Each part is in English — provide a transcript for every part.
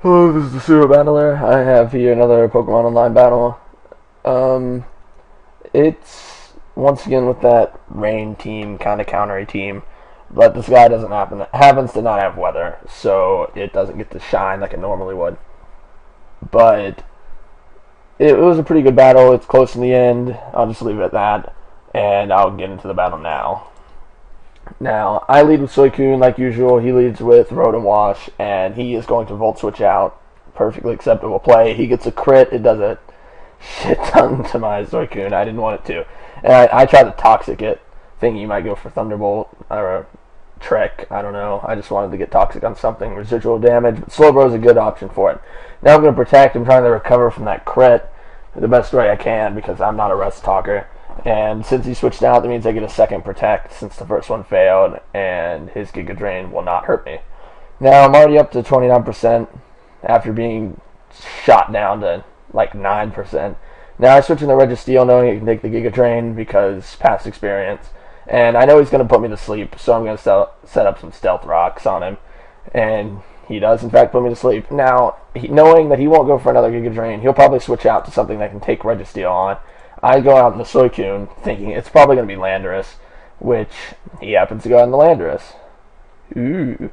Hello, this is the Super Battler. I have here another Pokemon Online battle. Um, it's once again with that rain team, kind of countery team, but this guy happens to not have weather, so it doesn't get to shine like it normally would. But it was a pretty good battle. It's close in the end. I'll just leave it at that, and I'll get into the battle now. Now, I lead with Suicune like usual. He leads with Rotom Wash, and he is going to Volt Switch out. Perfectly acceptable play. He gets a crit. It does a shit ton to my Suicune. I didn't want it to. And I tried to Toxic it, thinking he might go for Thunderbolt or a Trick. I don't know. I just wanted to get Toxic on something. Residual damage, but Slowbro is a good option for it. Now I'm going to protect. I'm trying to recover from that crit the best way I can because I'm not a Rest Talker. And since he switched out, that means I get a second Protect since the first one failed, and his Giga Drain will not hurt me. Now I'm already up to 29% after being shot down to like 9%. Now I switch into Registeel knowing he can take the Giga Drain because past experience. And I know he's going to put me to sleep, so I'm going to set up some Stealth Rocks on him. And he does, in fact, put me to sleep. Now, knowing that he won't go for another Giga Drain, he'll probably switch out to something that can take Registeel on. I go out in the Suicune thinking it's probably going to be Landorus, which he happens to go out in the Landorus. Ooh.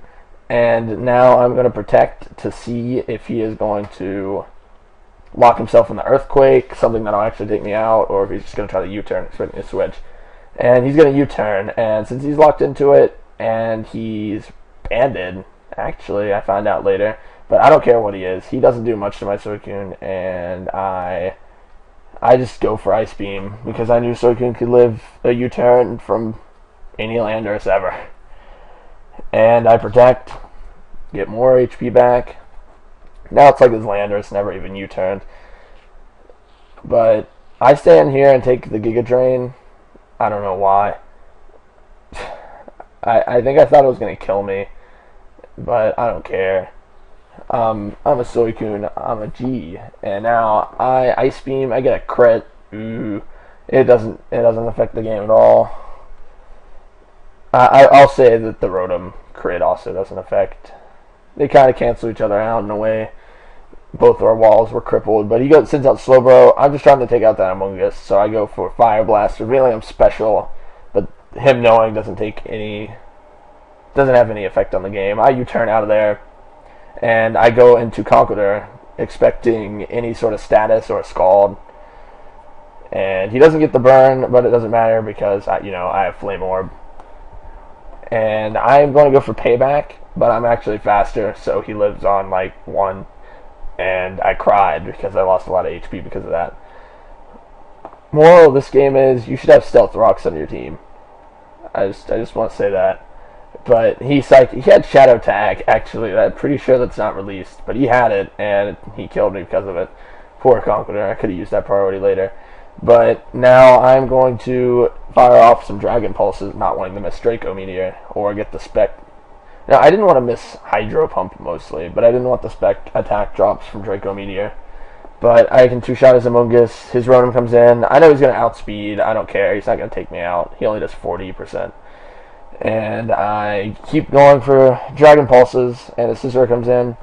And now I'm going to protect to see if he is going to lock himself in the Earthquake, something that'll actually take me out, or if he's just going to try the U-turn, expect me to switch. And he's going to U-turn, and since he's locked into it, and he's banded, actually, I found out later, but I don't care what he is. He doesn't do much to my Suicune, and I just go for Ice Beam because I knew Suicune could live a U-turn from any Landorus ever. And I protect, get more HP back. Now it's like his Landorus never even U-turned. But I stand here and take the Giga Drain. I don't know why. I think I thought it was going to kill me, but I don't care. I'm a Suicune, I'm a G, and now I Ice Beam, I get a crit. Ooh, it doesn't affect the game at all. I'll say that the Rotom crit also doesn't affect. They kind of cancel each other out in a way. Both of our walls were crippled, but he sends out Slowbro. I'm just trying to take out that Among Us, so I go for Fire Blast. Really, I'm special, but him knowing doesn't have any effect on the game. I U-turn out of there. And I go into Conqueror expecting any sort of status or a Scald. And he doesn't get the burn, but it doesn't matter because I have Flame Orb. And I'm going to go for Payback, but I'm actually faster, so he lives on like 1. And I cried because I lost a lot of HP because of that. Moral of this game is you should have Stealth Rocks on your team. I just want to say that. But he had Shadow Tag, actually. I'm pretty sure that's not released. But he had it, and he killed me because of it. Poor Conqueror. I could have used that priority later. But now I'm going to fire off some Dragon Pulses, not wanting to miss Draco Meteor, or get the Spec. Now, I didn't want to miss Hydro Pump, mostly, but I didn't want the Spec attack drops from Draco Meteor. But I can two-shot his Among Us. His Rotom comes in. I know he's going to outspeed. I don't care. He's not going to take me out. He only does 40%. And I keep going for Dragon Pulses, and his Scizor comes in.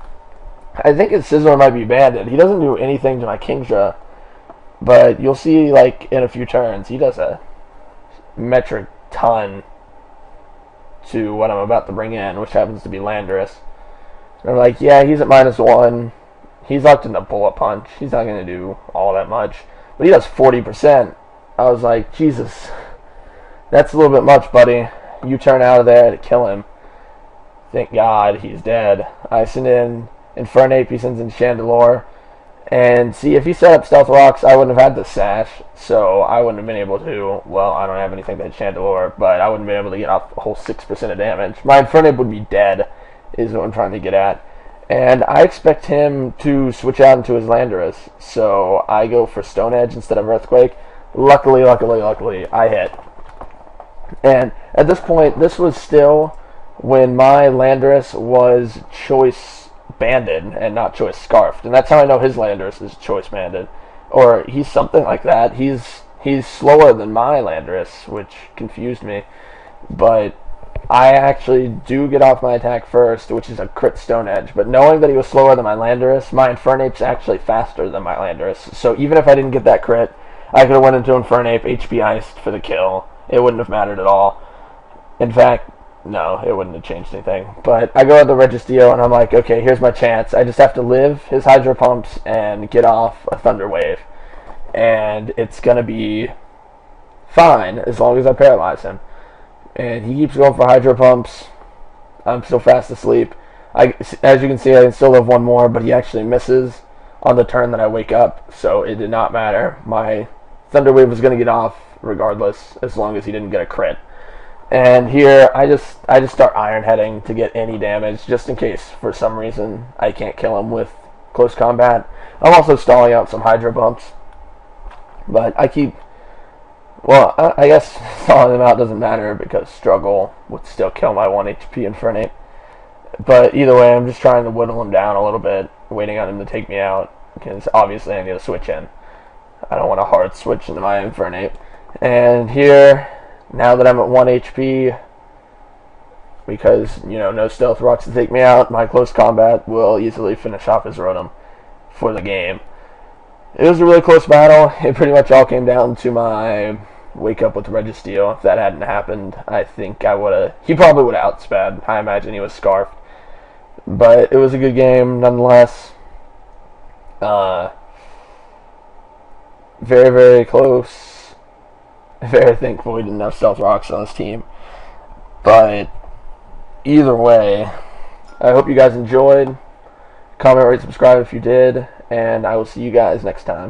I think his Scizor might be banded. He doesn't do anything to my Kingdra, but you'll see, like, in a few turns, he does a metric ton to what I'm about to bring in, which happens to be Landorus. And I'm like, yeah, he's at -1. He's locked into Bullet Punch. He's not going to do all that much. But he does 40%. I was like, Jesus, that's a little bit much, buddy. You turn out of there to kill him. Thank God he's dead. I send in Infernape, he sends in Chandelure. And see, if he set up Stealth Rocks, I wouldn't have had the Sash. So I wouldn't have been able to, well, I don't have anything that Chandelure, but I wouldn't have been able to get off a whole 6% of damage. My Infernape would be dead, is what I'm trying to get at. And I expect him to switch out into his Landorus. So I go for Stone Edge instead of Earthquake. Luckily, I hit. And at this point, this was still when my Landorus was choice banded and not choice scarfed. And that's how I know his Landorus is choice banded. Or he's something like that. He's slower than my Landorus, which confused me. But I actually do get off my attack first, which is a crit Stone Edge. But knowing that he was slower than my Landorus, my Infernape's actually faster than my Landorus. So even if I didn't get that crit, I could have went into Infernape, HP iced for the kill. It wouldn't have mattered at all. In fact, no, it wouldn't have changed anything. But I go at the Registeel, and I'm like, okay, here's my chance. I just have to live his Hydro Pumps and get off a Thunder Wave. And it's going to be fine as long as I paralyze him. And he keeps going for Hydro Pumps. I'm still fast asleep. As you can see, I can still live one more, but he actually misses on the turn that I wake up, so it did not matter. My Thunder Wave was going to get off regardless, as long as he didn't get a crit. And here, I just start Iron Heading to get any damage, just in case, for some reason, I can't kill him with close combat. I'm also stalling out some Hydro Bumps. But I keep... Well, I guess stalling them out doesn't matter, because Struggle would still kill my 1 HP Infernape. But either way, I'm just trying to whittle him down a little bit, waiting on him to take me out, because obviously I need to switch in. I don't want to hard switch into my Infernape. And here... Now that I'm at 1 HP, because, no Stealth Rocks to take me out, my close combat will easily finish off his Rotom for the game. It was a really close battle. It pretty much all came down to my wake up with Registeel. If that hadn't happened, I think he probably would have outsped. I imagine he was scarfed. But it was a good game nonetheless. Very, very close. Very thankful we didn't have Stealth Rocks on this team. But either way, I hope you guys enjoyed. Comment, rate, subscribe if you did. And I will see you guys next time.